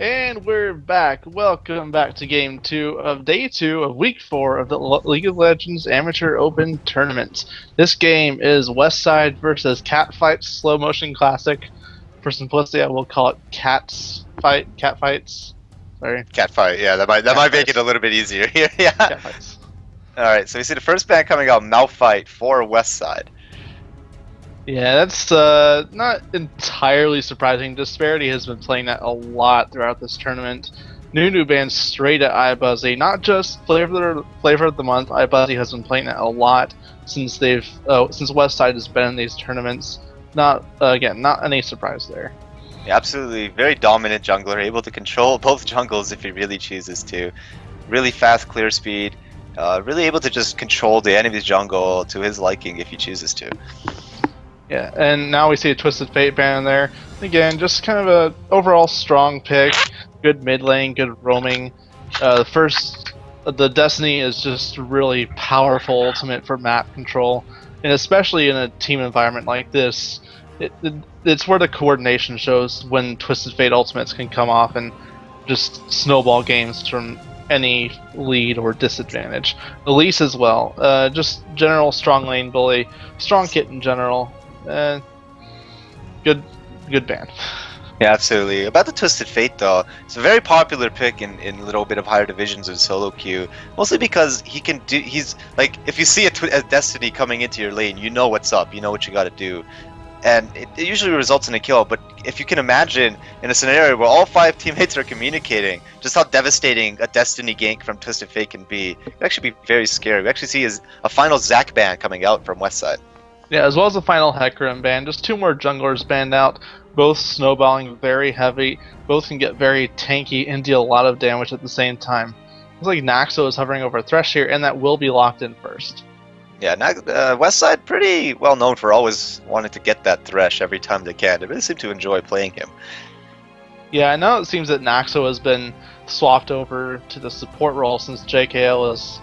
And we're back. Welcome back to Game 2 of Day 2 of Week 4 of the League of Legends Amateur Open Tournament. This game is Westside versus Catfight Slow Motion Classic. For simplicity, I will call it Cat Fights. Sorry. Catfight, yeah, that might make it a little bit easier here. Yeah. Catfights. Alright, so we see the first band coming out, Malphite for Westside. Yeah, that's not entirely surprising. Disparity has been playing that a lot throughout this tournament. New band straight at iBuzzy, not just flavor of the month. iBuzzy has been playing that a lot since since Westside has been in these tournaments. Not any surprise there. Yeah, absolutely, very dominant jungler, able to control both jungles if he really chooses to. Really fast clear speed, really able to just control the enemy's jungle to his liking if he chooses to. Yeah, and now we see a Twisted Fate band there. Again, just kind of a overall strong pick. Good mid lane, good roaming. The Destiny is just really powerful ultimate for map control, and especially in a team environment like this, it's where the coordination shows when Twisted Fate ultimates can come off and just snowball games from any lead or disadvantage. Elise as well, just general strong lane bully, strong kit in general. Good band. Yeah, absolutely. About the Twisted Fate though, it's a very popular pick in a little bit of higher divisions of solo queue. Mostly because he's like, if you see a Destiny coming into your lane, you know what's up, you know what you gotta do. And it usually results in a kill, but if you can imagine in a scenario where all 5 teammates are communicating, just how devastating a Destiny gank from Twisted Fate can be, it can actually be very scary. We actually see a final Zac ban coming out from Westside. Yeah, as well as the final Hecarim ban. Just 2 more junglers banned out, both snowballing very heavy, both can get very tanky and deal a lot of damage at the same time. Looks like Naxo is hovering over Thresh here, and that will be locked in first. Yeah, Westside pretty well known for always wanting to get that Thresh every time they can. They really seem to enjoy playing him. Yeah, now it seems that Naxo has been swapped over to the support role since JKL is...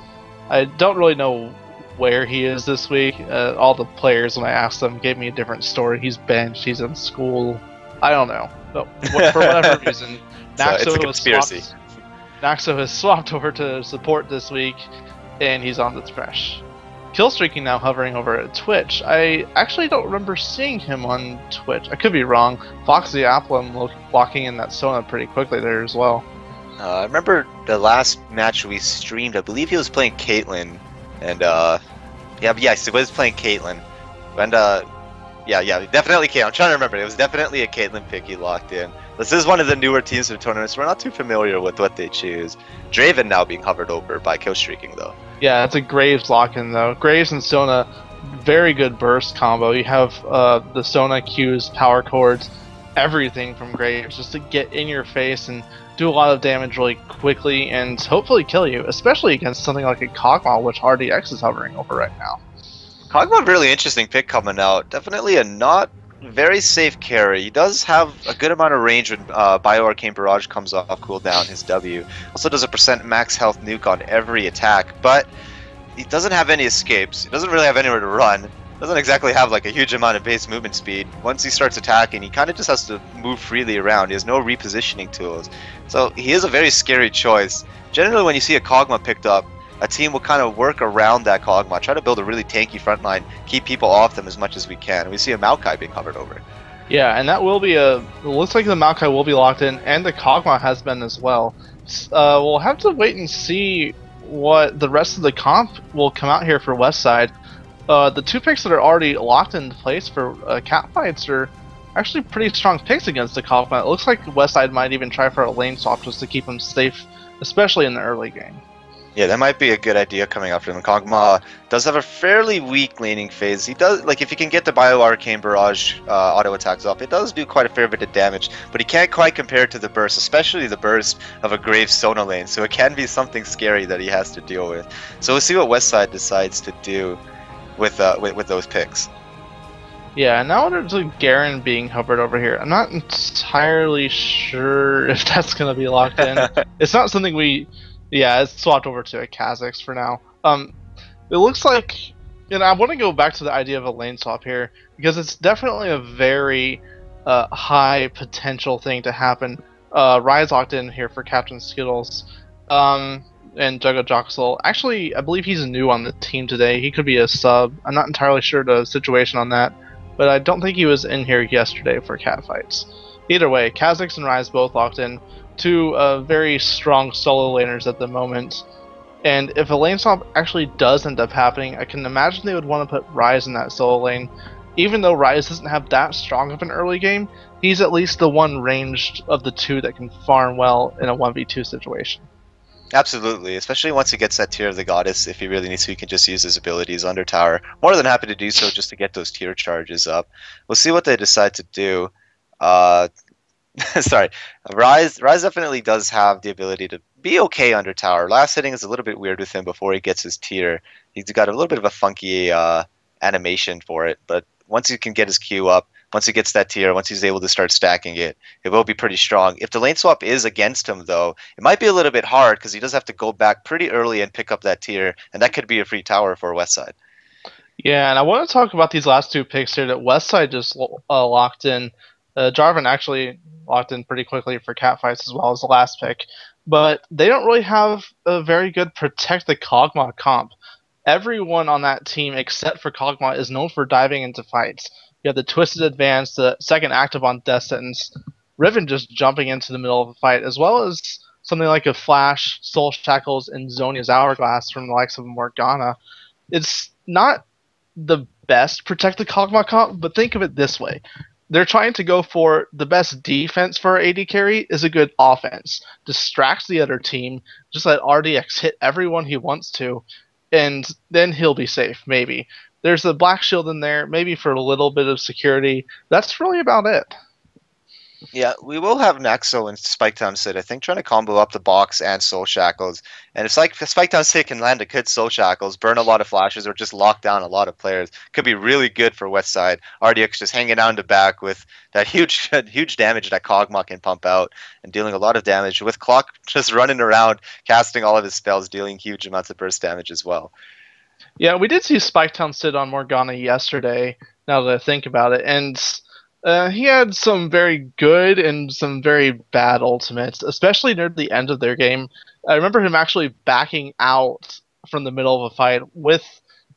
I don't really know where he is this week. All the players, when I asked them, gave me a different story. He's benched, he's in school. I don't know. But for whatever reason, Naxo has swapped over to support this week, and he's on the Thresh. Killstreaking now hovering over at Twitch. I actually don't remember seeing him on Twitch. I could be wrong. Foxy Applum locking in that Sona pretty quickly there as well. I remember the last match we streamed, I believe he was playing Caitlyn. And yes, he was playing Caitlyn. And definitely Caitlyn. I'm trying to remember. It was definitely a Caitlyn pick he locked in. This is one of the newer teams in the tournament, so we're not too familiar with what they choose. Draven now being hovered over by Killstreaking though. Yeah, it's a Graves lock-in though. Graves and Sona, very good burst combo. You have the Sona Qs, power chords, everything from Graves just to get in your face and do a lot of damage really quickly and hopefully kill you, especially against something like a Kog'Maw, which RDX is hovering over right now. Kog'Maw, really interesting pick coming out. Definitely a not very safe carry. He does have a good amount of range when Bio-Arcane Barrage comes off cooldown, his W. Also does a % max health nuke on every attack, but he doesn't have any escapes. He doesn't really have anywhere to run. Doesn't exactly have like a huge amount of base movement speed. Once he starts attacking, he kind of just has to move freely around. He has no repositioning tools. So he is a very scary choice. Generally when you see a Kog'Maw picked up, a team will kind of work around that Kog'Maw, try to build a really tanky front line, keep people off them as much as we can. And we see a Maokai being hovered over. Yeah, and that will be it looks like the Maokai will be locked in, and the Kog'Maw has been as well. We'll have to wait and see what the rest of the comp will come out here for Westside. The 2 picks that are already locked into place for Catfights are actually pretty strong picks against the Kog'Maw. It looks like Westside might even try for a lane swap just to keep him safe, especially in the early game. Yeah, that might be a good idea coming up for him. Kog'Maw does have a fairly weak laning phase. He does, like, if you can get the Bio-Arcane Barrage auto attacks off, it does do quite a fair bit of damage, but he can't quite compare it to the burst, especially the burst of a Graves Sona lane, so it can be something scary that he has to deal with. So we'll see what Westside decides to do with those picks. Yeah, now there's a Garen being hovered over here. I'm not entirely sure if that's going to be locked in. It's not something yeah, it's swapped over to a Kha'Zix for now. It looks like, and I want to go back to the idea of a lane swap here, because it's definitely a very high potential thing to happen. Rise locked in here for Captain Skittles. Um, and Jugga Joxel. Actually, I believe he's new on the team today. He could be a sub. I'm not entirely sure the situation on that, but I don't think he was in here yesterday for catfights. Either way, Kha'Zix and Rise both locked in. Two very strong solo laners at the moment. And if a lane swap actually does end up happening, I can imagine they would want to put Rise in that solo lane. Even though Rise doesn't have that strong of an early game, he's at least the one ranged of the two that can farm well in a 1v2 situation. Absolutely, especially once he gets that tier of the goddess. If he really needs to, he can just use his abilities under tower. More than happy to do so just to get those tier charges up. We'll see what they decide to do. Uh, sorry, Rise definitely does have the ability to be okay under tower. Last hitting is a little bit weird with him before he gets his tier. He's got a little bit of a funky animation for it, but once he can get his Q up, once he gets that tier, once he's able to start stacking it, it will be pretty strong. If the lane swap is against him, though, it might be a little bit hard because he does have to go back pretty early and pick up that tier, and that could be a free tower for Westside. Yeah, and I want to talk about these last two picks here that Westside just locked in. Jarvan actually locked in pretty quickly for catfights as well as the last pick, but they don't really have a very good protect the Kog'Maw comp. Everyone on that team except for Kog'Maw is known for diving into fights. You have the Twisted Advance, the second active on Death Sentence, Riven just jumping into the middle of a fight, as well as something like a Flash, Soul Shackles, and Zhonya's Hourglass from the likes of Morgana. It's not the best protect the Kog'Maw comp, but think of it this way. They're trying to go for the best defense for AD carry is a good offense. Distracts the other team, just let RDX hit everyone he wants to, and then he'll be safe, maybe. There's a Black Shield in there, maybe for a little bit of security. That's really about it. Yeah, we will have Naxo and Spiketown Cid, I think, trying to combo up the box and Soul Shackles. And if Spiketown Cid can land a good Soul Shackles, burn a lot of flashes, or just lock down a lot of players, could be really good for Westside. RDX just hanging down the back with that huge huge damage that Kog'Maw can pump out and dealing a lot of damage, with Clock just running around, casting all of his spells, dealing huge amounts of burst damage as well. Yeah, we did see Spiketown sit on Morgana yesterday, now that I think about it, and he had some very good and some very bad ultimates, especially near the end of their game. I remember him actually backing out from the middle of a fight with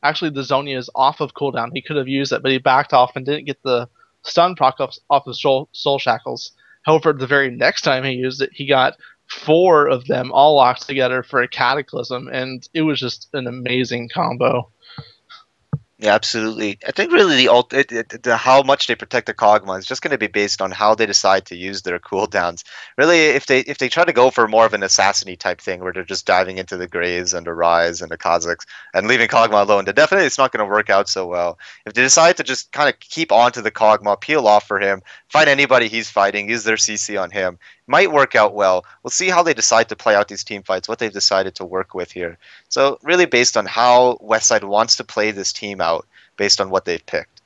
actually the Zhonya's off of cooldown. He could have used it, but he backed off and didn't get the stun proc off of Soul Shackles. However, the very next time he used it, he got four of them all locked together for a Cataclysm, and it was just an amazing combo. Yeah, absolutely. I think really how much they protect the Kog'Maw is just going to be based on how they decide to use their cooldowns. Really, if they try to go for more of an assassin-y type thing where they're just diving into the Graves and the Rise and the Kha'Zix and leaving Kog'Maw alone, then definitely it's not going to work out so well. If they decide to just kind of keep on to the Kog'Maw, peel off for him, find anybody he's fighting, use their CC on him, might work out well. We'll see how they decide to play out these team fights, what they've decided to work with here. So really based on how Westside wants to play this team out, based on what they've picked.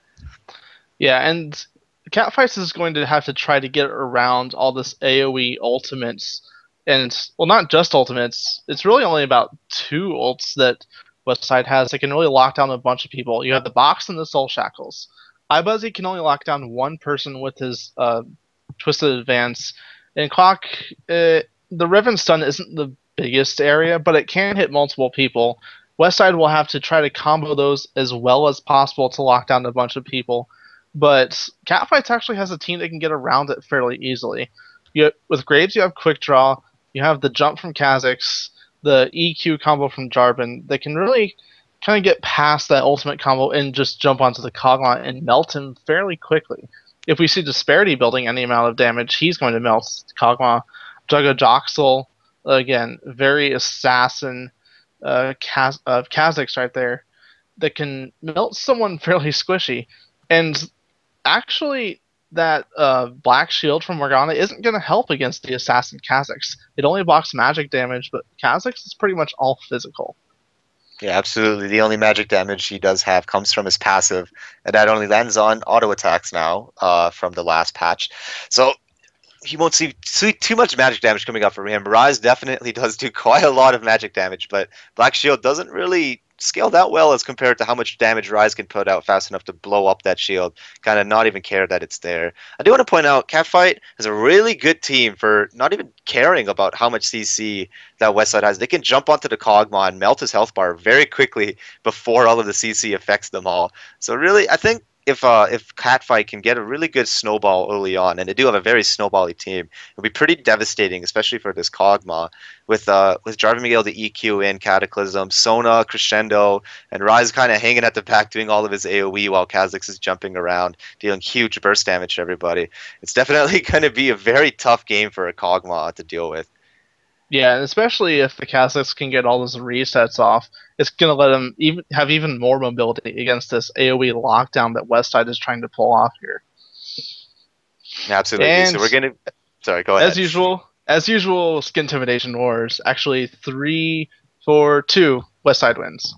Yeah, and Catfights is going to have to try to get around all this AoE ultimates. And, well, not just ultimates. It's really only about two ults that Westside has that can really lock down a bunch of people. You have the Box and the Soul Shackles. iBuzzy can only lock down one person with his Twisted Advance. And Clock, the Riven stun isn't the biggest area, but it can hit multiple people. Westside will have to try to combo those as well as possible to lock down a bunch of people. But Catfights actually has a team that can get around it fairly easily. With Graves, you have Quick Draw, you have the jump from Kha'Zix, the EQ combo from Jarvan that can really kind of get past that ultimate combo and just jump onto the Kog'Maw and melt him fairly quickly. If we see Disparity building any amount of damage, he's going to melt Kog'Maw. Jugga Joxel, again, very assassin Kha'Zix right there that can melt someone fairly squishy. And actually, that Black Shield from Morgana isn't going to help against the assassin Kha'Zix. It only blocks magic damage, but Kha'Zix is pretty much all physical. Yeah, absolutely. The only magic damage he does have comes from his passive, and that only lands on auto attacks now from the last patch. So he won't see too much magic damage coming up from him. Rise definitely does do quite a lot of magic damage, but Black Shield doesn't really scale that well as compared to how much damage Rise can put out fast enough to blow up that shield, kind of not even care that it's there. I do want to point out, Catfight is a really good team for not even caring about how much CC that Westside has. They can jump onto the Kog'Maw and melt his health bar very quickly before all of the CC affects them all. So really, I think if Catfight can get a really good snowball early on, and they do have a very snowbally team, it'll be pretty devastating, especially for this Kog'Maw, with Jarvan being able to EQ in Cataclysm, Sona, Crescendo, and Rise kind of hanging at the back doing all of his AoE while Kha'Zix is jumping around, dealing huge burst damage to everybody. It's definitely going to be a very tough game for a Kog'Maw to deal with. Yeah, and especially if the Kha'Zix can get all those resets off, it's going to let him have even more mobility against this AoE lockdown that Westside is trying to pull off here. Absolutely. And so we're going to... Sorry, go ahead. As usual, Skin Intimidation Wars, actually 3-4-2, Westside wins.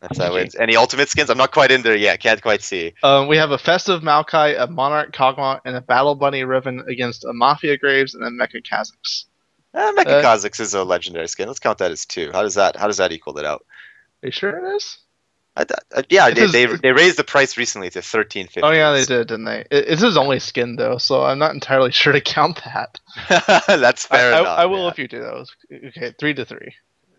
That's how it wins. Any ultimate skins? I'm not quite in there yet. Can't quite see. We have a Festive Maokai, a Monarch Kog'Maw, and a Battle Bunny Riven against a Mafia Graves and a Mecha Kha'Zix. Mecha Kha'Zix is a legendary skin. Let's count that as 2. How does that equal it out? Are you sure it is? Yeah, they raised the price recently to $13.50. Oh yeah, they did, didn't they? It's his only skin though, so I'm not entirely sure to count that. That's fair enough. I will if you do those. Okay, 3-3.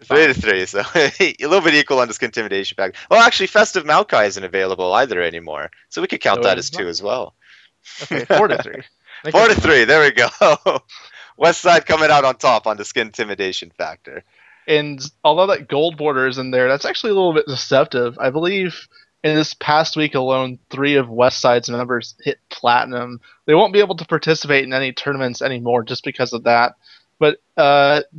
3-3, so a little bit equal on this Intimidation pack. Well, actually, Festive Maokai isn't available either anymore, so we could count that as 2 as well. Okay, 4-3. 4-3, there we go. Westside coming out on top on the Skin Intimidation factor. And although that gold border is in there, that's actually a little bit deceptive. I believe in this past week alone, 3 of Westside's members hit platinum. They won't be able to participate in any tournaments anymore just because of that. But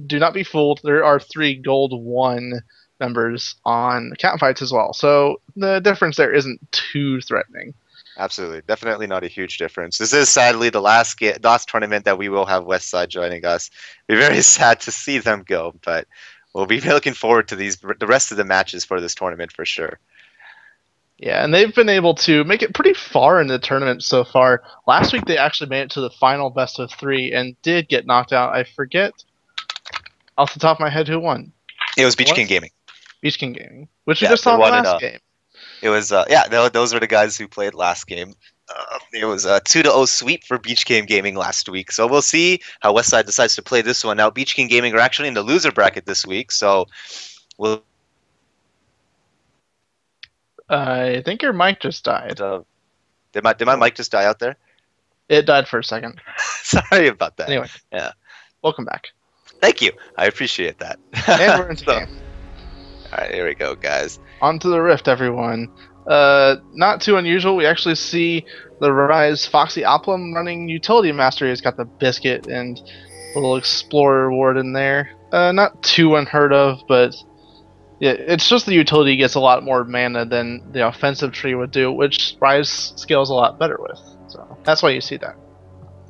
do not be fooled. There are 3 gold 1 members on Catfights as well. So the difference there isn't too threatening. Absolutely. Definitely not a huge difference. This is sadly the last tournament that we will have Westside joining us. It'll be very sad to see them go, but we'll be looking forward to the rest of the matches for this tournament for sure. Yeah, and they've been able to make it pretty far in the tournament so far. Last week they actually made it to the final best of 3 and did get knocked out. I forget off the top of my head who won. It was Beach King Gaming. Beach King Gaming, which we just saw in the last game. It was those were the guys who played last game. It was a 2-0 sweep for Beach King Gaming last week. So we'll see how Westside decides to play this one. Now Beach King Gaming are actually in the loser bracket this week, so we'll. I think your mic just died. Did my mic just die out there? It died for a second. Sorry about that. Anyway, yeah. Welcome back. Thank you. I appreciate that. And we're into game. All right, here we go, guys. On to the Rift, everyone. Not too unusual. We actually see the Rise Foxy Oplum running Utility Master. He's got the Biscuit and a little Explorer Ward in there. Not too unheard of, but yeah, it's just the utility gets a lot more mana than the offensive tree would do, which Rise scales a lot better with. So that's why you see that.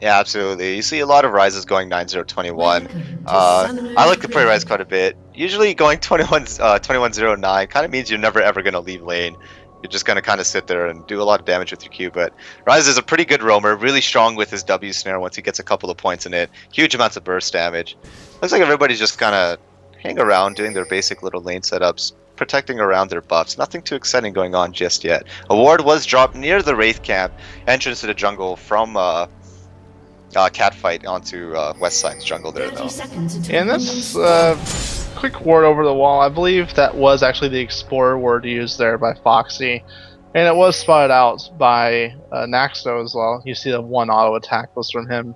Yeah, absolutely. You see a lot of Rises going 9-0-21. I like to play Rise quite a bit. Usually going 21-0-9 kind of means you're never ever going to leave lane. You're just going to kind of sit there and do a lot of damage with your Q. But Rise is a pretty good roamer, really strong with his W snare once he gets a couple of points in it. Huge amounts of burst damage. Looks like everybody's just kind of hanging around doing their basic little lane setups, protecting around their buffs. Nothing too exciting going on just yet. A ward was dropped near the Wraith camp, entrance to the jungle from Catfight onto Westside's jungle there, though. And this quick ward over the wall, I believe that was actually the Explorer ward used there by Foxy. And it was spotted out by Naxo as well. You see the 1 auto attack was from him.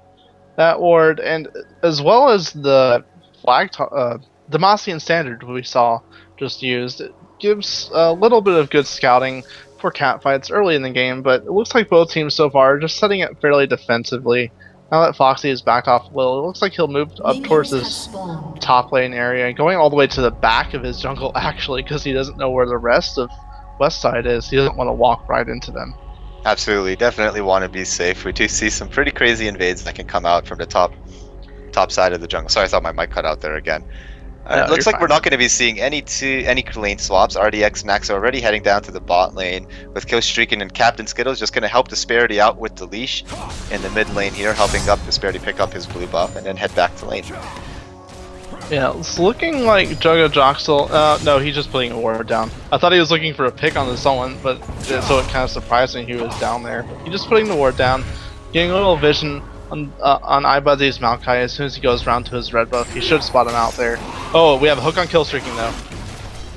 That ward, and as well as the flag, Demacian Standard we saw just used, it gives a little bit of good scouting for Catfights early in the game, but it looks like both teams so far are just setting it fairly defensively. Now that Foxy is backed off a little, it looks like he'll move up towards his top lane area, going all the way to the back of his jungle actually, because he doesn't know where the rest of Westside is. He doesn't want to walk right into them. Absolutely, definitely want to be safe. We do see some pretty crazy invades that can come out from the top side of the jungle. Sorry, I thought my mic cut out there again. It looks like we're not going to be seeing any lane swaps. RDX Nax are already heading down to the bot lane with Killstreaking, and Captain Skittles just going to help Disparity out with the leash in the mid lane here, helping up Disparity pick up his blue buff and then head back to lane. Yeah, it's looking like Jugga Joxel. No, he's just putting a ward down. I thought he was looking for a pick on the someone, but so it kind of surprised me he was down there. He's just putting the ward down, getting a little vision on iBuzzy's Maokai as soon as he goes around to his red buff. He should spot him out there. Oh, we have a hook on kill streaking though.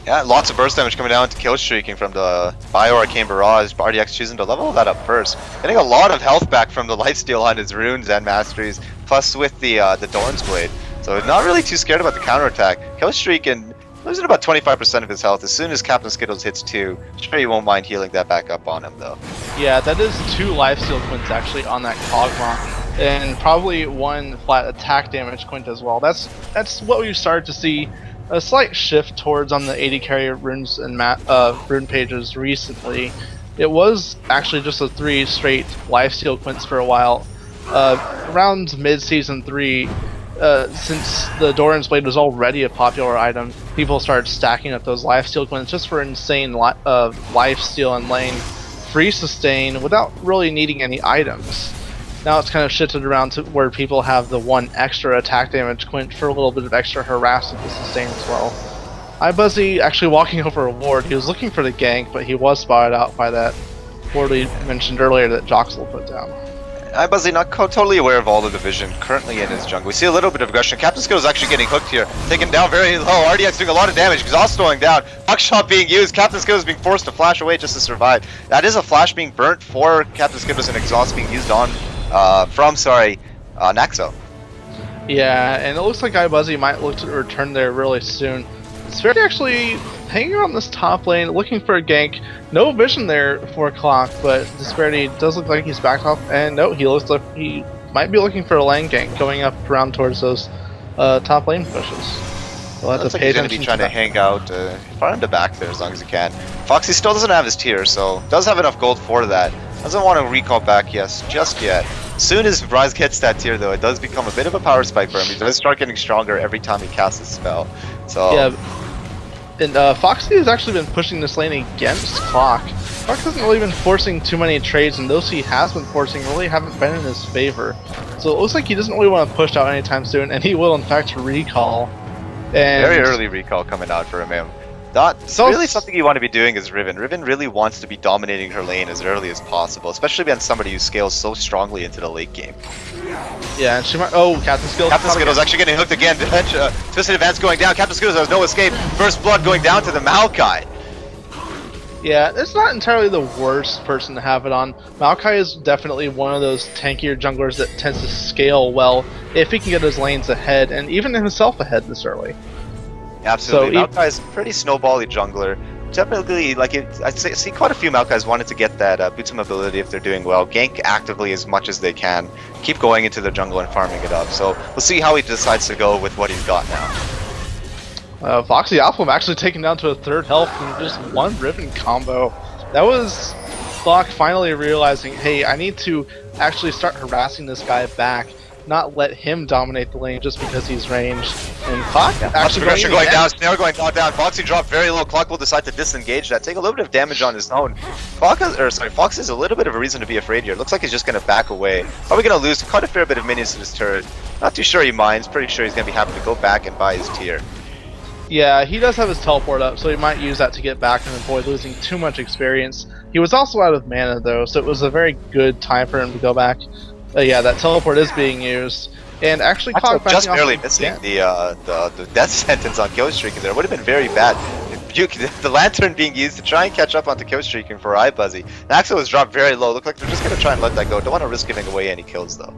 Yeah, lots of burst damage coming down to kill streaking from the Bio Arcane Barrage. RDX choosing to level that up first. Getting a lot of health back from the lifesteal on his runes and masteries, plus with the Dorn's Blade. So not really too scared about the counterattack. Killstreak and losing about 25% of his health. As soon as Captain Skittles hits 2, sure he won't mind healing that back up on him though. Yeah, that is 2 lifesteal quints actually on that Kog'Maw, and probably 1 flat attack damage quint as well. That's what we've started to see a slight shift towards on the 80 carry runes and rune pages recently. It was actually just a 3 straight lifesteal quints for a while. Around mid-season 3. Since the Doran's Blade was already a popular item, people started stacking up those lifesteal quints just for insane lifesteal and lane free sustain without really needing any items. Now it's kind of shifted around to where people have the 1 extra attack damage quint for a little bit of extra harass with the sustain as well. iBuzzy actually walking over a ward. He was looking for the gank, but he was spotted out by that ward we mentioned earlier that Joxel put down. iBuzzy not totally aware of all the division currently in his jungle. We see a little bit of aggression. Captain Skittles actually getting hooked here, taken down very low. RDX doing a lot of damage. Exhaust going down. Buckshot being used. Captain Skittles being forced to flash away just to survive. That is a flash being burnt for Captain Skittles and exhaust being used on from Naxo. Yeah, and it looks like iBuzzy might look to return there really soon. Cide actually hanging on this top lane, looking for a gank. No vision there for Clock, but Disparity does look like he's backed off, and no, he looks like he might be looking for a lane gank going up around towards those top lane pushes. We'll have looks to like pay he's going to be trying to hang out, farm to back there as long as he can. Foxy still doesn't have his tier, so does have enough gold for that. Doesn't want to recall back just yet. As soon as Rise gets that tier though, it does become a bit of a power spike for him. He does start getting stronger every time he casts a spell. So yeah. And Foxy has actually been pushing this lane against Clock. Clock hasn't really been forcing too many trades, and those he has been forcing really haven't been in his favor. So it looks like he doesn't really want to push out anytime soon, and he will in fact recall. And very early recall coming out for him. That's really something you want to be doing as Riven. Riven really wants to be dominating her lane as early as possible, especially against somebody who scales so strongly into the late game. Yeah, and she might. Oh, Captain Skittles. Captain Skittles actually getting hooked again. Twisted Advance going down. Captain Skittles has no escape. First Blood going down to the Maokai. Yeah, it's not entirely the worst person to have it on. Maokai is definitely one of those tankier junglers that tends to scale well if he can get his lanes ahead, and even himself ahead this early. Absolutely, so Maokai is a pretty snowbally jungler. Definitely, like I see quite a few Maokais wanted to get that boots mobility if they're doing well. Gank actively as much as they can. Keep going into their jungle and farming it up. So we'll see how he decides to go with what he's got now. Foxy Alpha actually taken down to a 3rd health in just 1 Riven combo. That was Clock finally realizing, hey, I need to actually start harassing this guy back, not let him dominate the lane just because he's ranged. And Clock actually going down, Snare going down. Foxy dropped very low. Clock will decide to disengage that, take a little bit of damage on his own. Fox is a little bit of a reason to be afraid here. Looks like he's just going to back away. Probably going to lose quite a fair bit of minions to this turret. Not too sure he minds. Pretty sure he's going to be happy to go back and buy his tier. Yeah, he does have his teleport up, so he might use that to get back and avoid losing too much experience. He was also out of mana though, so it was a very good time for him to go back. Yeah, that teleport is being used. And actually, Clock just barely missing the death sentence on kill streaking there. It would have been very bad. The lantern being used to try and catch up onto kill streaking for iBuzzy. Naxo was dropped very low. Look like they're just going to try and let that go. Don't want to risk giving away any kills though.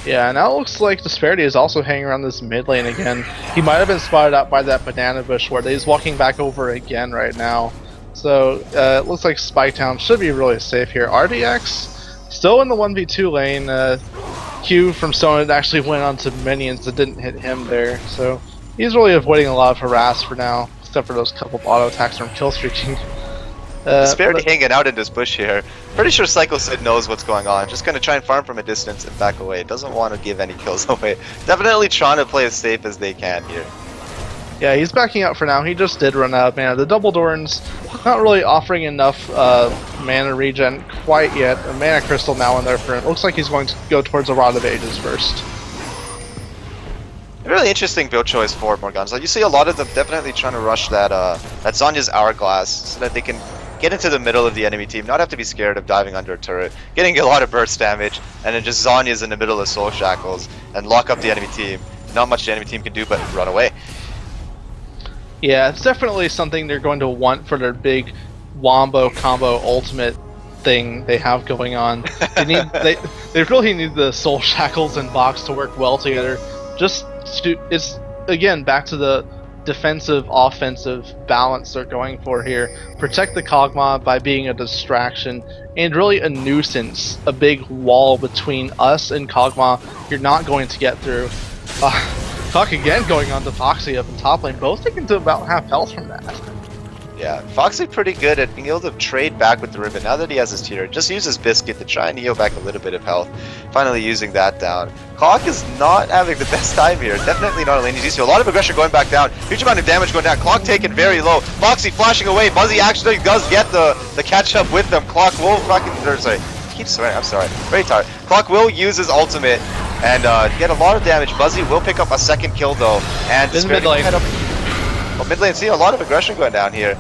Yeah, now it looks like Disparity is also hanging around this mid lane again. He might have been spotted out by that banana bush where he's walking back over again right now. So it looks like Spiketown should be really safe here. RDX still in the 1v2 lane. Q from Stone actually went onto minions that didn't hit him there. So he's really avoiding a lot of harass for now, except for those couple of auto attacks from kill streaking. Disparity hanging out in this bush here. Pretty sure Psycho Sid knows what's going on. Just gonna try and farm from a distance and back away. Doesn't want to give any kills away. Definitely trying to play as safe as they can here. Yeah, he's backing out for now. He just did run out of mana. The double Dorns not really offering enough mana regen quite yet. A mana crystal now in there for him. Looks like he's going to go towards a Rod of Ages first. Really interesting build choice for Morgana. So you see a lot of them definitely trying to rush that that Zhonya's Hourglass so that they can get into the middle of the enemy team, not have to be scared of diving under a turret, getting a lot of burst damage, and then just Zhonya's in the middle of Soul Shackles and lock up the enemy team. Not much the enemy team can do but run away. Yeah, it's definitely something they're going to want for their big wombo combo ultimate thing they have going on. They really need the Soul Shackles and Box to work well together. It's again back to the defensive offensive balance they're going for here. Protect the Kog'Maw by being a distraction and really a nuisance, a big wall between us and Kog'Maw you're not going to get through. Talk again going on to Foxy up in top lane, both taken to about half health from that. Yeah, Foxy pretty good at being able to trade back with the Ribbon now that he has his tier. Just use his Biscuit to try and heal back a little bit of health. Finally using that down. Clock is not having the best time here. Definitely not a lane. He's used to a lot of aggression going back down. Huge amount of damage going down. Clock taken very low. Foxy flashing away. Buzzy actually does get the catch up with them. Clock will fucking... sorry. I keep swearing. I'm sorry. Very tired. Clock will use his ultimate and get a lot of damage. Buzzy will pick up a second kill though. And mid lane. Well, mid lane, see a lot of aggression going down here.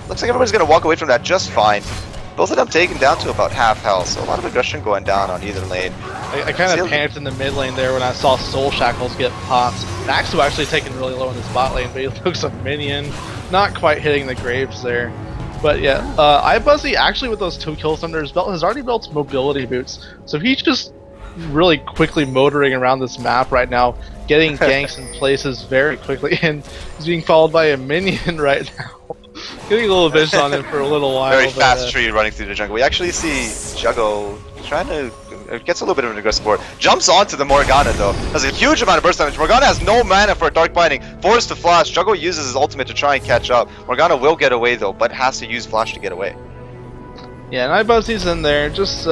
Looks like everybody's going to walk away from that just fine. Both of them taken down to about half health, so a lot of aggression going down on either lane. I kind of panicked in the mid lane there when I saw Soul Shackles get popped. Naxu actually taken really low in the bot lane, but he looks a minion. Not quite hitting the graves there. But yeah, iBuzzy actually with those 2 kills under his belt has already built mobility boots. So he's just really quickly motoring around this map right now, getting ganks in places very quickly, and he's being followed by a minion right now. Getting a little vision on him for a little while. Very fast tree running through the jungle. We actually see Juggo trying to... gets a little bit of an aggressive board. Jumps onto the Morgana though. Has a huge amount of burst damage. Morgana has no mana for Dark Binding. Forced to flash. Juggo uses his ultimate to try and catch up. Morgana will get away though, but has to use flash to get away. Yeah, and iBuzzy's in there. Just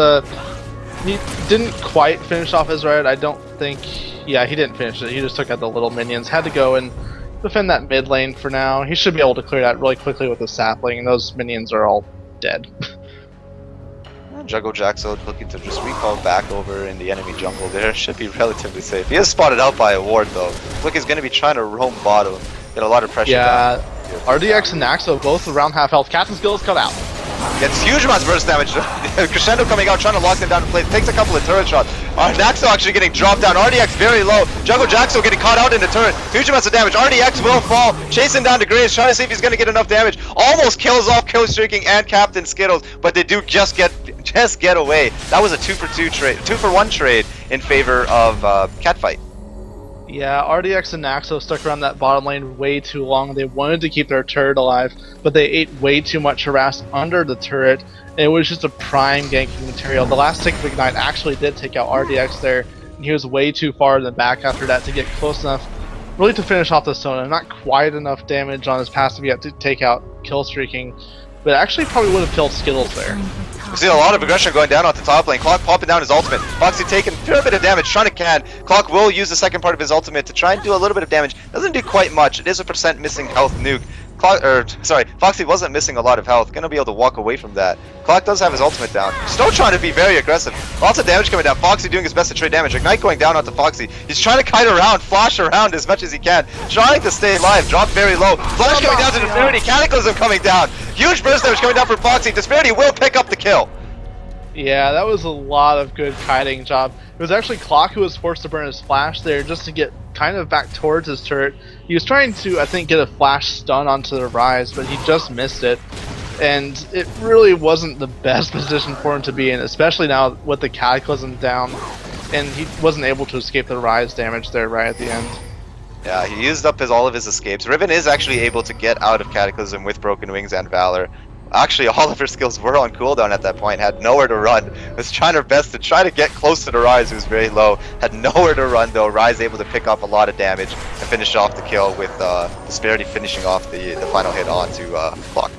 he didn't quite finish off his riot. I don't think... Yeah, he didn't finish it. He just took out the little minions. Had to go and defend that mid lane for now. He should be able to clear that really quickly with the sapling, and those minions are all dead. Juggo Jaxo looking to just recall back over in the enemy jungle there. Should be relatively safe. He is spotted out by a ward though. Looks like he's going to be trying to roam bottom. Get a lot of pressure down. RDX and Naxo both around half health. Captain skills cut out. Gets huge amounts of burst damage. Crescendo coming out, trying to lock them down in place. Takes a couple of turret shots. Naxo actually getting dropped down. RDX very low. Juggo Jaxo getting caught out in the turret. Huge amounts of damage. RDX will fall. Chasing down the Graves, trying to see if he's going to get enough damage. Almost kills off Kill Streaking and Captain Skittles, but they do just get away. That was a 2-for-2 trade, 2-for-1 trade in favor of Catfight. Yeah, RDX and Naxo stuck around that bottom lane way too long. They wanted to keep their turret alive, but they ate way too much harass under the turret, and it was just a prime ganking material. The last tick of Ignite actually did take out RDX there, and he was way too far in the back after that to get close enough really to finish off the Sona. Not quite enough damage on his passive yet to take out Kill Streaking, but actually probably would have killed Skittles there. We see a lot of aggression going down onto top lane. Clock popping down his ultimate. Foxy taking a fair bit of damage, trying to can. Clock will use the second part of his ultimate to try and do a little bit of damage. Doesn't do quite much. It is a % missing health nuke. Foxy wasn't missing a lot of health. Gonna be able to walk away from that. Clock does have his ultimate down. Still trying to be very aggressive. Lots of damage coming down. Foxy doing his best to trade damage. Ignite going down onto Foxy. He's trying to kite around, flash around as much as he can. Trying to stay alive. Drop very low. Flash coming down to Disparity. Cataclysm coming down. Huge burst damage coming down from Foxy. Disparity will pick up the kill. Yeah, that was a lot of good kiting job. It was actually Clock who was forced to burn his flash there just to get kind of back towards his turret. He was trying to, I think, get a flash stun onto the Rise, but he just missed it. And it really wasn't the best position for him to be in, especially now with the Cataclysm down. And he wasn't able to escape the Rise damage there right at the end. Yeah, he used up all of his escapes. Riven is actually able to get out of Cataclysm with Broken Wings and Valor. Actually, all of her skills were on cooldown at that point, had nowhere to run. Was trying her best to try to get close to the Rise, who was very low. Had nowhere to run though. Rise able to pick up a lot of damage and finish off the kill with Disparity finishing off the final hit onto Clock.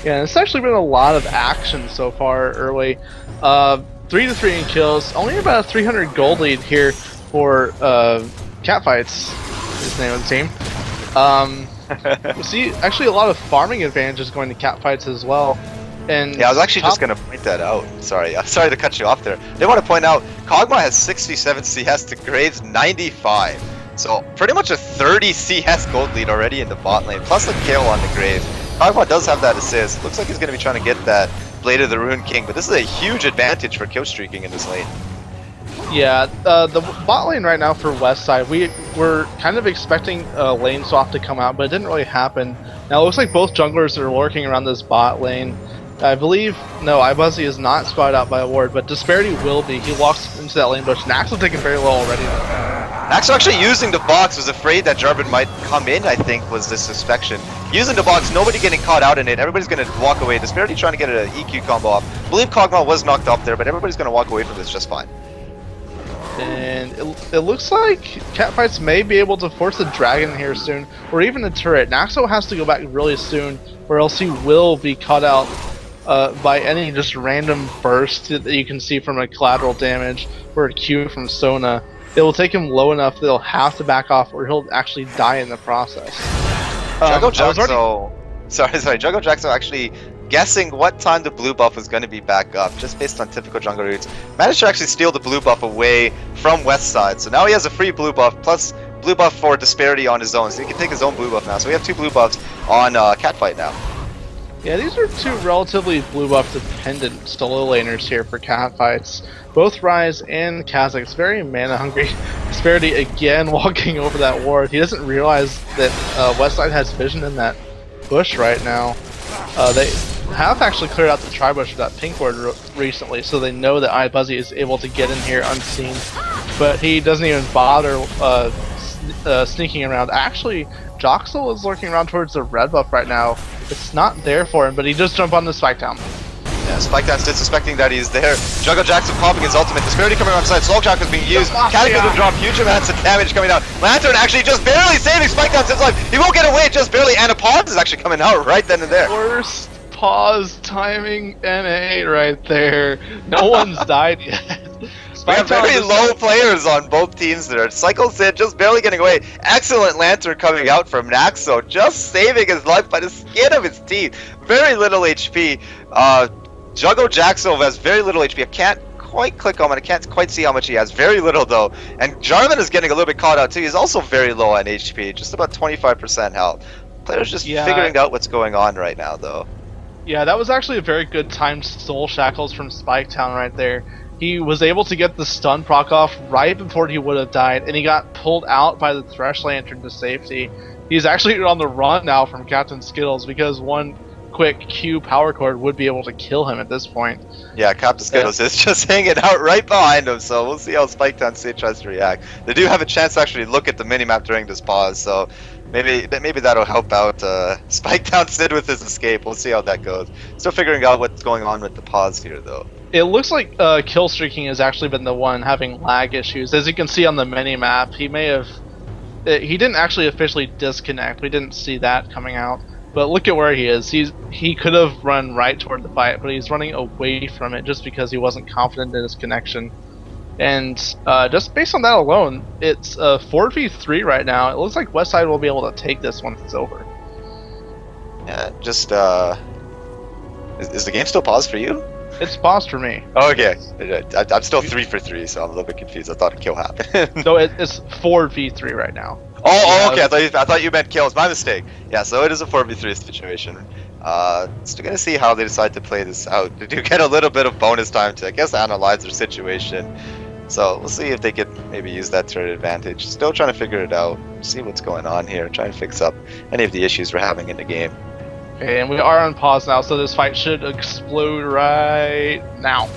Yeah, it's actually been a lot of action so far early. 3-3 in kills, only about a 300 gold lead here for Catfight's is the name of the team. We see actually a lot of farming advantages going to Catfights as well. And yeah, I was actually just going to point that out. Sorry to cut you off there. They want to point out Kog'Maw has 67 CS to Graves 95. So pretty much a 30 CS gold lead already in the bot lane, plus a kill on the Grave. Kog'Maw does have that assist. Looks like he's going to be trying to get that Blade of the Rune King, but this is a huge advantage for kill streaking in this lane. Yeah, the bot lane right now for Westside, we were kind of expecting a lane swap to come out, but it didn't really happen. Now it looks like both junglers are lurking around this bot lane. I believe, no, iBuzzy is not spotted out by a ward, but Disparity will be. He walks into that lane bush. Naxo taking very low already. Naxo actually using the box, was afraid that Jarvan might come in, I think, was the suspicion. Using the box, nobody getting caught out in it, everybody's going to walk away. Disparity trying to get an EQ combo off. I believe Kog'Maw was knocked up there, but everybody's going to walk away from this just fine. And it looks like Catfights may be able to force a dragon here soon, or even a turret. Naxo has to go back really soon, or else he will be caught out by any just random burst that you can see from a collateral damage or a Q from Sona. It will take him low enough that he'll have to back off, or he'll actually die in the process. Juggle Jaxo actually guessing what time the blue buff was going to be back up, just based on typical jungle reads. Managed to actually steal the blue buff away from Westside, so now he has a free blue buff, plus blue buff for Disparity on his own, so he can take his own blue buff now. So we have 2 blue buffs on Catfight now. Yeah, these are 2 relatively blue buff dependent solo laners here for Catfights. Both Rise and Kha'Zix very mana hungry. Disparity again walking over that ward. He doesn't realize that Westside has vision in that bush right now. They have actually cleared out the tri-bush of that pink ward recently, so they know that iBuzzy is able to get in here unseen. But he doesn't even bother sneaking around. Actually, Joxel is lurking around towards the red buff right now. It's not there for him, but he just jumped on the Spike Town. Yeah, Spike Town still suspecting that he's there. Juggle Jackson popping his ultimate. Disparity coming around side. Soul Jack is being used. Cataclysm will drop huge amounts of damage coming down. Lantern actually just barely saving Spike Town's life. He won't get away just barely, and a pause is actually coming out right then and there. Worst pause timing NA right there. No one's died yet. We have very low players on both teams there. Cycle Cid just barely getting away. Excellent Lantern coming out from Naxo, just saving his life by the skin of his teeth. Very little HP. Juggle Jaxo has very little HP. I can't quite click on it. I can't quite see how much he has. Very little though. And Jarvan is getting a little bit caught out too. He's also very low on HP, just about 25% health. Players just figuring out what's going on right now though. Yeah, that was actually a very good timed Soul Shackles from Spike Town right there. He was able to get the stun proc off right before he would have died, and he got pulled out by the Thresh Lantern to safety. He's actually on the run now from Captain Skittles, because one quick Q power chord would be able to kill him at this point. Yeah, Captain Skittles is just hanging out right behind him, so we'll see how Spike Town Cid tries to react. They do have a chance to actually look at the minimap during this pause, so maybe that'll help out Spike Town Cid with his escape. We'll see how that goes. Still figuring out what's going on with the pause here, though. It looks like kill streaking has actually been the one having lag issues. As you can see on the mini-map, he may have... he didn't actually officially disconnect. We didn't see that coming out. But look at where he is. He could have run right toward the fight, but he's running away from it just because he wasn't confident in his connection. And just based on that alone, it's 4v3 right now. It looks like Westside will be able to take this once it's over. Yeah, just... Is the game still paused for you? It's paused for me. Oh, okay. I'm still 3 for 3, so I'm a little bit confused. I thought a kill happened. So it's 4v3 right now. Oh, okay. I thought you meant kills. My mistake. Yeah, so it is a 4v3 situation. Still gonna see how they decide to play this out. They do get a little bit of bonus time to, I guess, analyze their situation. So we'll see if they could maybe use that to their advantage. Still trying to figure it out. See what's going on here. Trying to fix up any of the issues we're having in the game. Okay, and we are on pause now, so this fight should explode right now.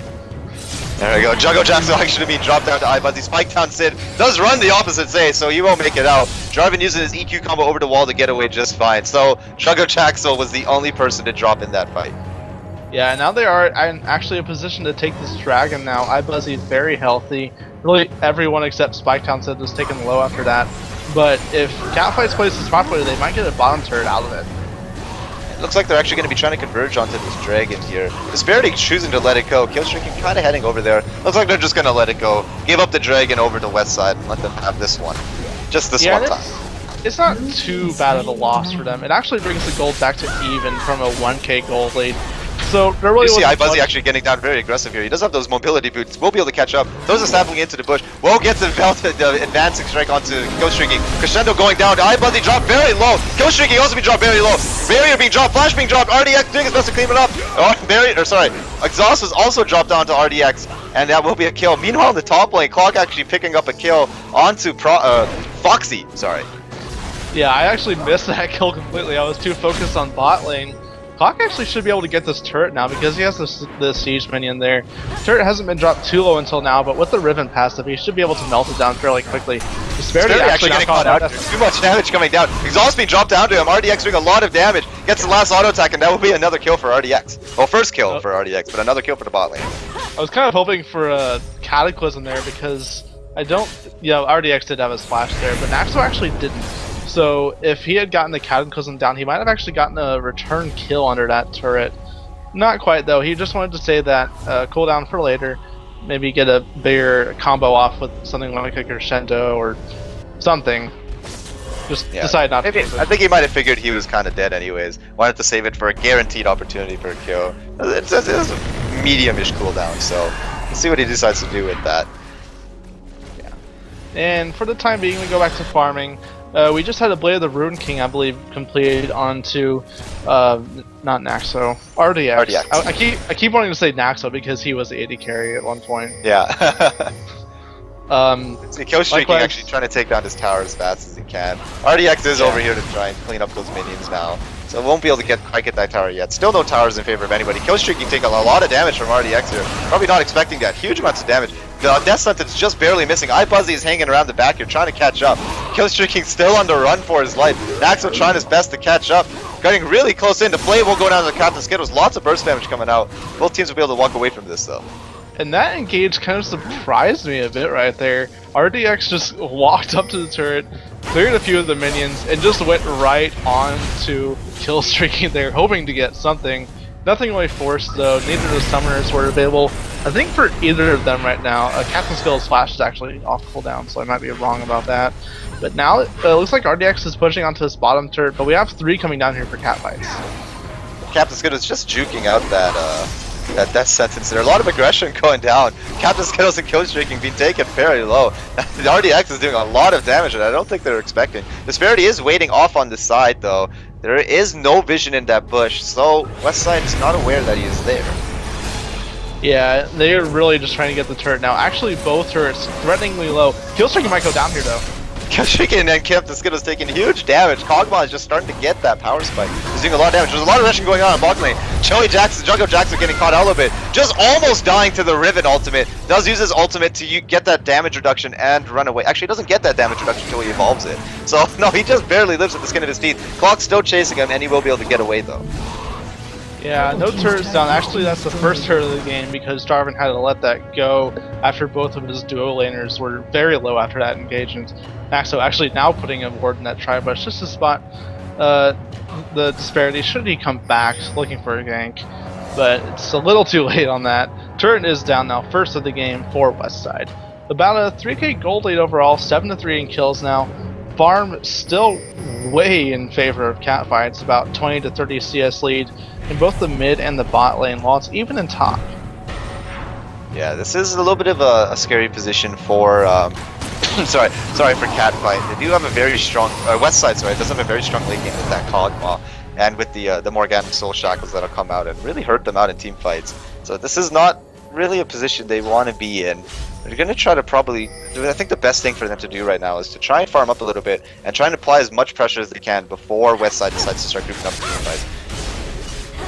There we go. Juggle Jackson actually being dropped down to iBuzzy. Spike Town Cid does run the opposite way, so he won't make it out. Jarvan using his EQ combo over the wall to get away just fine. So Juggle Jackson was the only person to drop in that fight. Yeah, now they are actually in a position to take this dragon now. iBuzzy is very healthy. Really, everyone except Spike Town Cid was taken low after that. But if Catfights plays this properly, they might get a bottom turret out of it. Looks like they're actually going to be trying to converge onto this dragon here. Disparity choosing to let it go. Killstreaking kind of heading over there. Looks like they're just going to let it go. Give up the dragon over to west side and let them have this one. Just this one time. It's not too bad of a loss for them. It actually brings the gold back to even from a 1k gold lead. So there really You see wasn't iBuzzy much. actually getting down very aggressive here. He does have those mobility boots. Will be able to catch up. Those are snapping into the bush. Will gets the advancing strike onto Ghoststreaking. Crescendo going down. iBuzzy dropped very low. Ghoststreaking also being dropped very low. Barrier being dropped. Flash being dropped. RDX doing his best to clean it up. Exhaust was also dropped down to RDX, and that will be a kill. Meanwhile, in the top lane, Clock actually picking up a kill onto Foxy. Sorry. Yeah, I actually missed that kill completely. I was too focused on bot lane. Clock actually should be able to get this turret now because he has the siege minion there. Turret hasn't been dropped too low until now, but with the Riven passive, he should be able to melt it down fairly quickly. Disparity actually getting caught out. There's too much damage coming down. Exhaust being dropped down to him. RDX doing a lot of damage. Gets the last auto attack, and that will be another kill for RDX. Well, first kill for RDX, but another kill for the bot lane. I was kind of hoping for a Cataclysm there because I don't... Yeah, RDX did have a splash there, but Naxo actually didn't. So if he had gotten the Cataclysm down, he might have actually gotten a return kill under that turret. Not quite though, he just wanted to say that cooldown for later. Maybe get a bigger combo off with something like a Crescendo or something. Just decide not to. I think he might have figured he was kind of dead anyways. Wanted to save it for a guaranteed opportunity for a kill. It's a medium-ish cooldown, so let's see what he decides to do with that. Yeah. And for the time being, we go back to farming. We just had a Blade of the Rune King, I believe, completed onto, not Naxo, RDX. I keep wanting to say Naxo because he was the AD carry at one point. Yeah. Ghoststreaking actually trying to take down his tower as fast as he can. RDX is over here to try and clean up those minions now. So won't be able to quite get that tower yet. Still no towers in favor of anybody. Ghoststreaking taking a lot of damage from RDX here. Probably not expecting that. Huge amounts of damage. The Death Sentence just barely missing. iBuzzy is hanging around the back here trying to catch up. Ghoststreaking still on the run for his life. Naxo trying his best to catch up. Getting really close in. The play will go down to the Captain Skittles. Lots of burst damage coming out. Both teams will be able to walk away from this though. And that engage kind of surprised me a bit right there. RDX just walked up to the turret, cleared a few of the minions, and just went right on to kill streaking there, hoping to get something. Nothing really forced though, neither of the summoners were available. I think for either of them right now, Captain Skill's flash is actually off cooldown, so I might be wrong about that. But now it looks like RDX is pushing onto this bottom turret, but we have 3 coming down here for catfights. Captain Skittles just juking out that Death Sentence there. A lot of aggression going down. Captain Skittles and Ghoststreaking being taken very low. The RDX is doing a lot of damage that I don't think they're expecting. Disparity is waiting off on the side though. There is no vision in that bush, so Westside is not aware that he is there. Yeah, they're really just trying to get the turret now. Actually, both turrets threateningly low. Killstreaking might go down here though. Ghoststreaking and Captain Skittles taking huge damage. Kog'Maw is just starting to get that power spike. He's doing a lot of damage. There's a lot of rushing going on bot lane. Joey Jackson, Jungle Jackson getting caught out a little bit. Just almost dying to the Riven ultimate. Does use his ultimate to get that damage reduction and run away. Actually, he doesn't get that damage reduction until he evolves it. So, no, he just barely lives with the skin of his teeth. Clock's still chasing him, and he will be able to get away, though. Yeah, no turrets down. Actually, that's the first turret of the game because Jarvan had to let that go after both of his duo laners were very low after that engagement. Naxo actually now putting a ward in that tri-bush just to spot the disparity should he come back looking for a gank. But it's a little too late on that. Turret is down now, first of the game for Westside. About a 3k gold lead overall, 7-3 in kills now. Farm still way in favor of catfights, about 20 to 30 CS lead in both the mid and the bot lane, while it's even in top. Yeah, this is a little bit of a scary position for sorry for catfight. They do have a very strong Westside. Sorry, does have a very strong late game with that Kog'Maw and with the Morganic Soul Shackles that'll come out and really hurt them out in team fights. So this is not really a position they want to be in. They're going to try to probably... I think the best thing for them to do right now is to try and farm up a little bit and try and apply as much pressure as they can before Westside decides to start grouping up the team fights.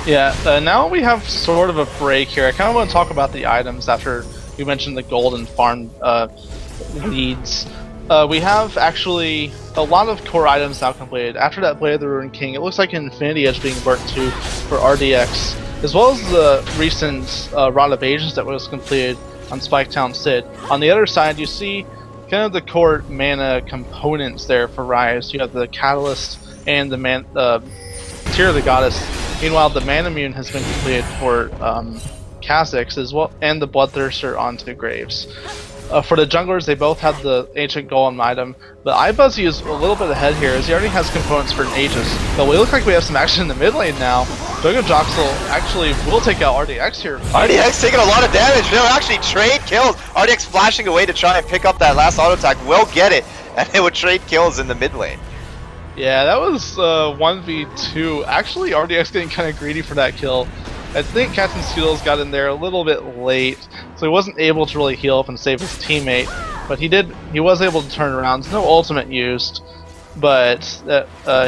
Yeah, now we have sort of a break here. I kind of want to talk about the items after we mentioned the gold and farm leads. We have actually a lot of core items now completed. After that Blade of the Ruined King, it looks like Infinity Edge being worked to for RDX, as well as the recent Rod of Ages that was completed on Spiketown Cide. On the other side, you see kind of the core mana components there for Rise. You have the Catalyst and the Tear of the Goddess. Meanwhile, the Mana Immune has been completed for Kha'Zix as well, and the Bloodthirster onto Graves. For the junglers, they both have the Ancient Golem item, but iBuzzy is a little bit ahead here as he already has components for an Aegis. But we look like we have some action in the mid lane now. Joxel actually will take out RDX here. RDX taking a lot of damage. No, actually trade kills. RDX flashing away to try and pick up that last auto attack. Will get it, and it would trade kills in the mid lane. Yeah, that was 1v2. Actually, RDX getting kind of greedy for that kill. I think Captain Steel's got in there a little bit late, so he wasn't able to really heal up and save his teammate. But he was able to turn around. There's no ultimate used, but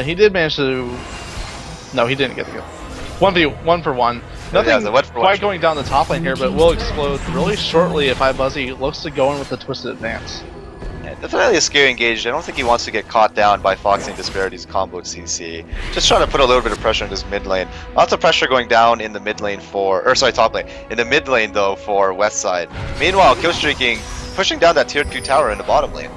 he did manage to. No, he didn't get the kill. 1 for 1. Nothing quite going down the top lane here, but will explode really shortly if iBuzzy looks to go in with the Twisted Advance. Yeah, definitely a scary engage. I don't think he wants to get caught down by Foxy and Disparity's combo CC. Just trying to put a little bit of pressure in his mid lane. Lots of pressure going down in the mid lane top lane. In the mid lane though for Westside. Meanwhile, Killstreaking pushing down that tier 2 tower in the bottom lane.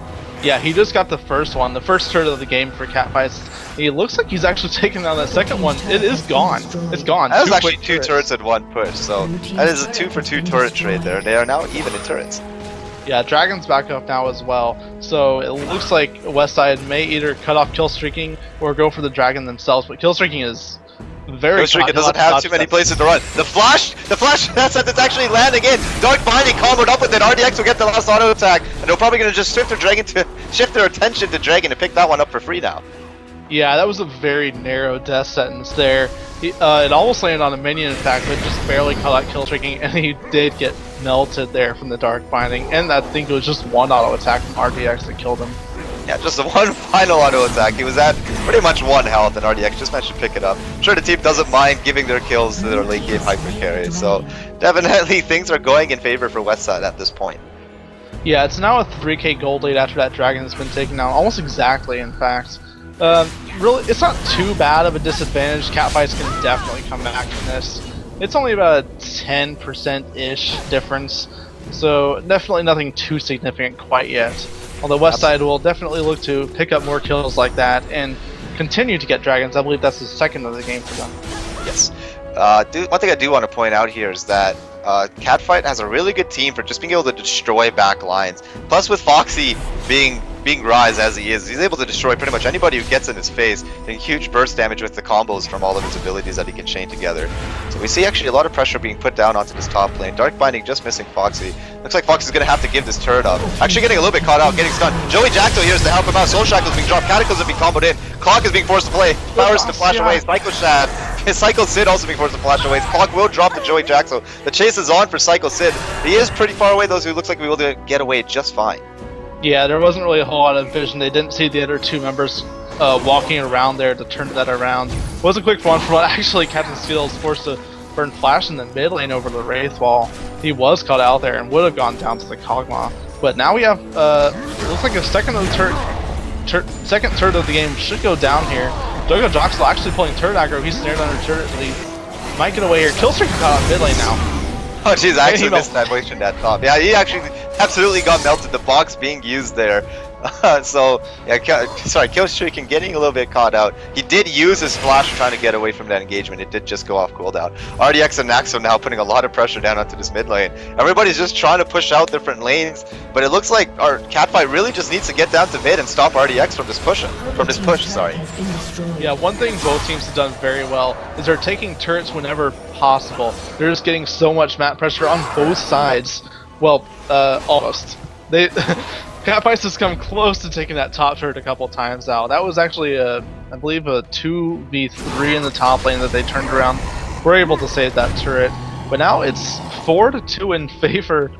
Yeah, he just got the first one, the first turret of the game for Catfights. He looks like he's actually taking down that second one. It is gone. It's gone. That was actually 2 turrets in 1 push, so that is a 2 for 2 turret trade there. They are now even in turrets. Yeah, Dragon's back up now as well, so it looks like Westside may either cut off Killstreaking or go for the Dragon themselves, but Killstreaking is very Killstreaking doesn't have too many places to run. The flash that's actually landing in. Dark Binding comboed up with it. RDX will get the last auto attack, and they're probably going to just shift their attention to Dragon to pick that one up for free now. Yeah, that was a very narrow death sentence there. It almost landed on a minion, in fact, but just barely caught out Killstreaking, and he did get melted there from the Dark Binding, and I think it was just one auto attack from RDX that killed him. Yeah, just the one final auto attack. He was at pretty much 1 health, and RDX just managed to pick it up. I'm sure the team doesn't mind giving their kills to their late game hyper carries, so definitely things are going in favor for Westside at this point. Yeah, it's now a 3k gold lead after that Dragon has been taken down, almost exactly, in fact. Really, it's not too bad of a disadvantage. Catfights can definitely come back from this. It's only about a 10%-ish difference, so definitely nothing too significant quite yet. Although Westside will definitely look to pick up more kills like that and continue to get Dragons. I believe that's the second of the game for them. Yes. One thing I do want to point out here is that Catfight has a really good team for just being able to destroy back lines. Plus with Foxy being Rise as he is, he's able to destroy pretty much anybody who gets in his face, doing huge burst damage with the combos from all of his abilities that he can chain together. So we see actually a lot of pressure being put down onto this top lane. Dark Binding just missing Foxy. Looks like Foxy's going to have to give this turret up. Actually getting a little bit caught out, getting stunned. Joey Jackto here is to help him out. Soul Shackle's being dropped, Cataclysm being comboed in, Clock is being forced to play, Flowers to flash away, Psycho Shad, Psycho Cide also being forced to flash away. Clock will drop to Joey Jackto. The chase is on for Psycho Cide. He is pretty far away though, so he looks like we will get away just fine. Yeah, there wasn't really a whole lot of vision. They didn't see the other 2 members walking around there to turn that around. It was a quick 1 for 1. Actually, Captain Steel was forced to burn Flash in the mid lane over the Wraith Wall. He was caught out there and would have gone down to the Kog'Maw. But now we have, looks like a second turret of the game should go down here. Joxel actually pulling turret aggro. He's snared under turret, but he might get away here. Killstreak caught on mid lane now. Oh jeez, I actually missed that motion at top. Yeah, he actually absolutely got melted. The box being used there. So, yeah, Killstreak getting a little bit caught out. He did use his flash trying to get away from that engagement. It did just go off cooldown. RDX and Naxo now putting a lot of pressure down onto this mid lane. Everybody's just trying to push out different lanes, but it looks like our Catfight really just needs to get down to mid and stop RDX from this push. Yeah, one thing both teams have done very well is they're taking turrets whenever possible. They're just getting so much map pressure on both sides. Well, almost. Catfights has come close to taking that top turret a couple times now. That was actually, I believe, a 2v3 in the top lane that they turned around. We're able to save that turret. But now it's 4-2 in favor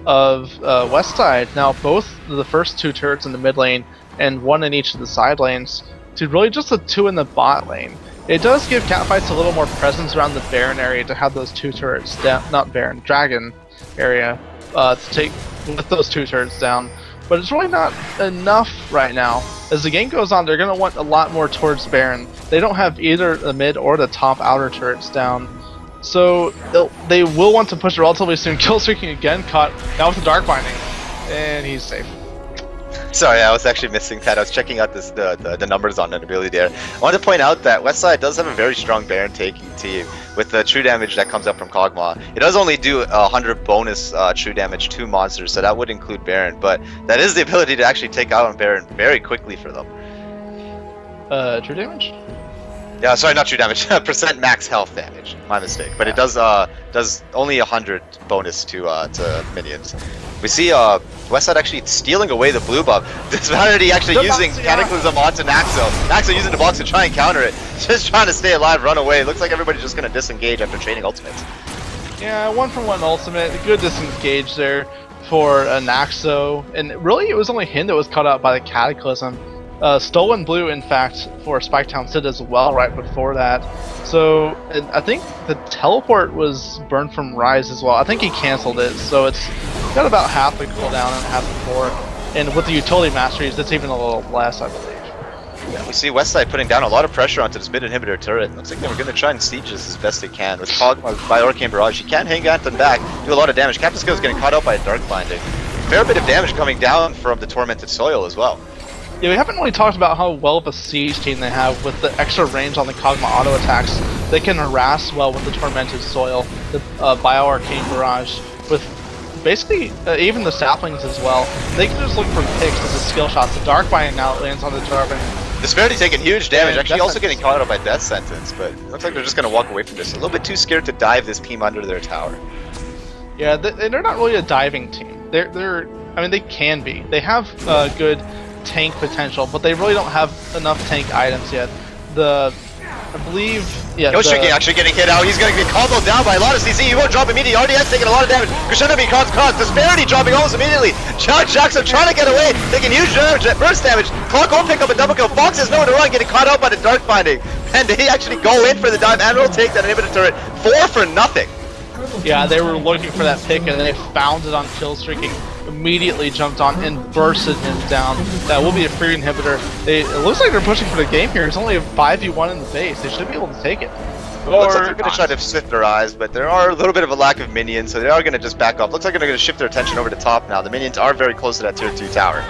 of Westside. Now both the first 2 turrets in the mid lane and 1 in each of the side lanes to really just a 2 in the bot lane. It does give Catfights a little more presence around the Baron area to have those 2 turrets down, not Baron, Dragon area, to take with those 2 turrets down. But it's really not enough right now. As the game goes on, they're going to want a lot more towards Baron. They don't have either the mid or the top outer turrets down. So they will want to push it relatively soon. Killstreaking again caught, now with the Dark Binding. And he's safe. Sorry, I was actually missing that. I was checking out the numbers on that ability there. I wanted to point out that Westside does have a very strong Baron taking team, with the true damage that comes up from Kog'Maw. It does only do 100 bonus true damage to monsters, so that would include Baron, but that is the ability to actually take out on Baron very quickly for them. True damage? Yeah, sorry, not true damage. Percent max health damage. My mistake. But it does only 100 bonus to minions. We see Westside actually stealing away the blue buff. Disparity actually using Cataclysm onto Naxo. Naxo using the box to try and counter it. Just trying to stay alive, run away. Looks like everybody's just gonna disengage after trading ultimates. Yeah, 1-for-1 ultimate. Good disengage there for Naxo. And really, it was only him that was caught out by the Cataclysm. Stolen blue, in fact, for Spiketown Cide as well right before that. So, I think the teleport was burned from Rise as well. I think he canceled it, so it's got about half the cooldown and half the core. And with the utility masteries, it's even a little less, I believe. Yeah, we see Westside putting down a lot of pressure onto this mid inhibitor turret. Looks like they were going to try and siege this as best they can. With Kog'Maw by Arcane Barrage, he can hang at them back, do a lot of damage. Captain Skill is getting caught out by a Dark Blinding. Fair bit of damage coming down from the Tormented Soil as well. Yeah, we haven't really talked about how well of a siege team they have with the extra range on the Kog'Maw auto attacks. They can harass well with the Tormented Soil, the Bio-Arcane Barrage, with basically even the Saplings as well. They can just look for picks as a skill shots. The Dark Binding now lands on the Jarvan. Disparity taking huge damage, actually also getting caught up by Death Sentence, but it looks like they're just going to walk away from this. A little bit too scared to dive this team under their tower. Yeah, they're not really a diving team. I mean, they can be. They have good tank potential, but they really don't have enough tank items yet. I believe, yeah. Yoshiki actually getting hit out. He's going to get comboed down by a lot of CC. He won't drop immediately. RDX taking a lot of damage. Crescendo being caused. Disparity dropping almost immediately. Jackson trying to get away, taking huge damage, burst damage. Clock won't pick up a double kill. Fox has nowhere to run, getting caught out by the Dark Binding. And they actually go in for the dive and will take that inhibitor turret 4 for nothing. Yeah, they were looking for that pick and they found it on kill streaking. Immediately jumped on and bursted him down. That will be a free inhibitor. It looks like they're pushing for the game here. It's only a 5v1 in the base. They should be able to take it. Looks like they're going to try to swift their eyes, but there are a little bit of a lack of minions, so they are going to just back off. Looks like they're going to shift their attention over to top now. The minions are very close to that tier 2 tower.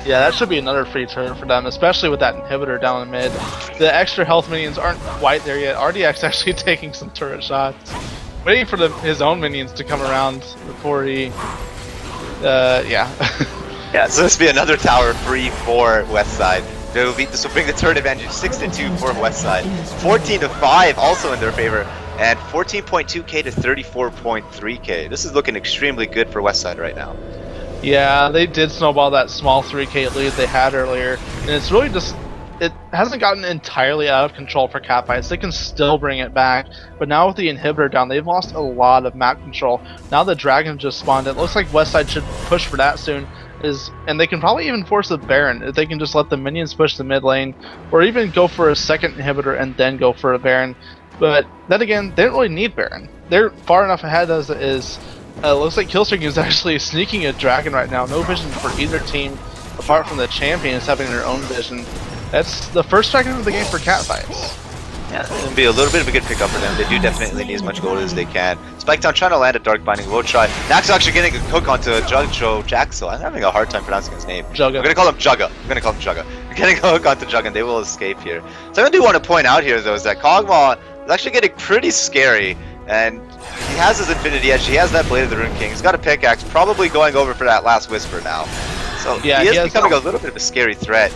Yeah, that should be another free turn for them, especially with that inhibitor down in mid. The extra health minions aren't quite there yet. RDX actually taking some turret shots. Waiting for his own minions to come around before he... yeah. Yeah, so this will be another tower free for Westside. This will bring the turret advantage 6-2 for Westside. 14-5 also in their favor, and 14.2k to 34.3k. This is looking extremely good for Westside right now. Yeah, they did snowball that small 3k lead they had earlier, and it's really just... It hasn't gotten entirely out of control for catfights. They can still bring it back, but now with the inhibitor down, they've lost a lot of map control. Now the dragon just spawned. It looks like Westside should push for that soon, and they can probably even force a Baron if they can just let the minions push the mid lane, or even go for a second inhibitor and then go for a Baron. But then again, they don't really need Baron. They're far enough ahead as it is. Looks like Killstreak is actually sneaking a dragon right now. No vision for either team, apart from the champions having their own vision. That's the first dragon of the game for catfights. Yeah, it'll be a little bit of a good pickup for them. They do definitely need as much gold as they can. Spiketown trying to land a Dark Binding, will try. Naxo actually getting a hook onto Jaxo. I'm having a hard time pronouncing his name. Jugga. I'm gonna call him Jugga. Getting a hook onto Jugga, and they will escape here. So I do want to point out here though is that Kog'Maw is actually getting pretty scary, and he has his Infinity Edge. He has that Blade of the Rune King. He's got a pickaxe, probably going over for that last Whisper now. So yeah, he is becoming a little bit of a scary threat.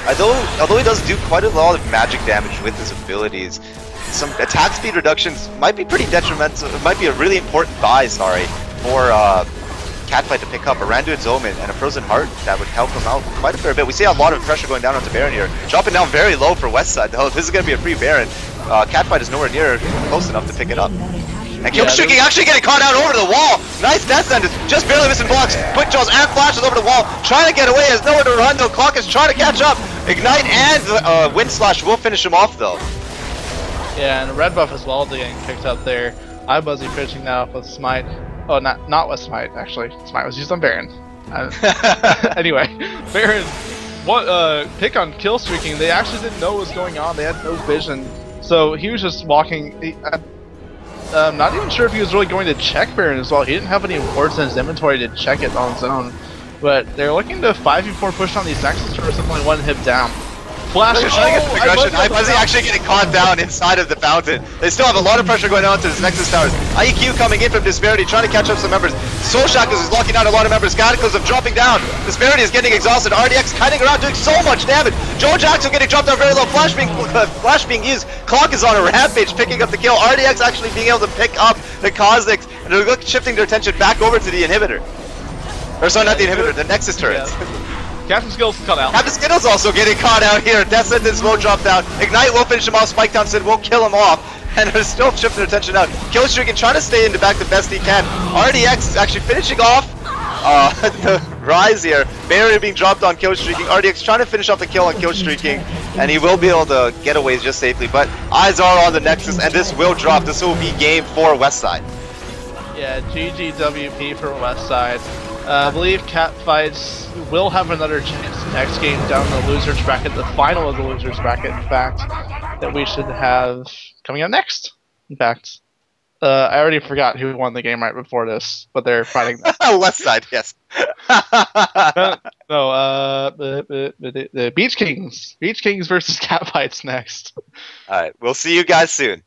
Although he does do quite a lot of magic damage with his abilities, some attack speed reductions might be pretty detrimental. It might be a really important buy, for Catfight to pick up a Randuin's Omen and a Frozen Heart that would help him out quite a fair bit. We see a lot of pressure going down onto Baron here. Dropping down very low for Westside though. This is going to be a free Baron. Catfight is nowhere near close enough to pick it up. And Killstreak actually getting caught out over the wall. Nice death sentence, just barely missing blocks. Quick draws and flashes over the wall. Trying to get away, has nowhere to run though. Clock is trying to catch up. Ignite and Wind Slash will finish him off though. Yeah, and red buff as well getting picked up there. iBuzzy finishing that off with Smite. Oh, not with Smite actually. Smite was used on Baron. Anyway, Baron, pick on kill streaking. They actually didn't know what was going on. They had no vision, so he was just walking. I'm not even sure if he was really going to check Baron as well. He didn't have any wards in his inventory to check it on his own. But they're looking to 5v4 push on these Nexus turrets with only one hit down. Flash. Trying to get the progression. I iFuzzy actually getting caught down inside of the fountain. They still have a lot of pressure going on to this Nexus towers. IEQ coming in from Disparity, trying to catch up some members. Soul Shackles is locking out a lot of members. Cataclysm dropping down. Disparity is getting exhausted. RDX kiting around, doing so much damage. Joe Jackson getting dropped down very low. Flash being used. Clock is on a rampage, picking up the kill. RDX actually being able to pick up the Cosmics, and they're shifting their attention back over to the inhibitor. Or sorry, not the inhibitor, the Nexus turrets. Yeah. Captain Skills cut out. Captain Skittles also getting caught out here. Death Sentence will drop down. Ignite will finish him off. Spike Down Sid will kill him off. And they're still shifting their attention out. Killstreak and trying to stay in the back the best he can. RDX is actually finishing off the Rise here. Barrier being dropped on Killstreaking. RDX trying to finish off the kill on Killstreaking. And he will be able to get away just safely. But eyes are on the Nexus, and this will drop. This will be game for Westside. Yeah, GGWP for Westside. I believe Catfights will have another chance next game down the losers bracket, the final of the losers bracket, in fact, that we should have coming up next. In fact, I already forgot who won the game right before this, but they're fighting them. Westside, yes. The Beach Kings. Beach Kings versus Catfights next. Alright, we'll see you guys soon.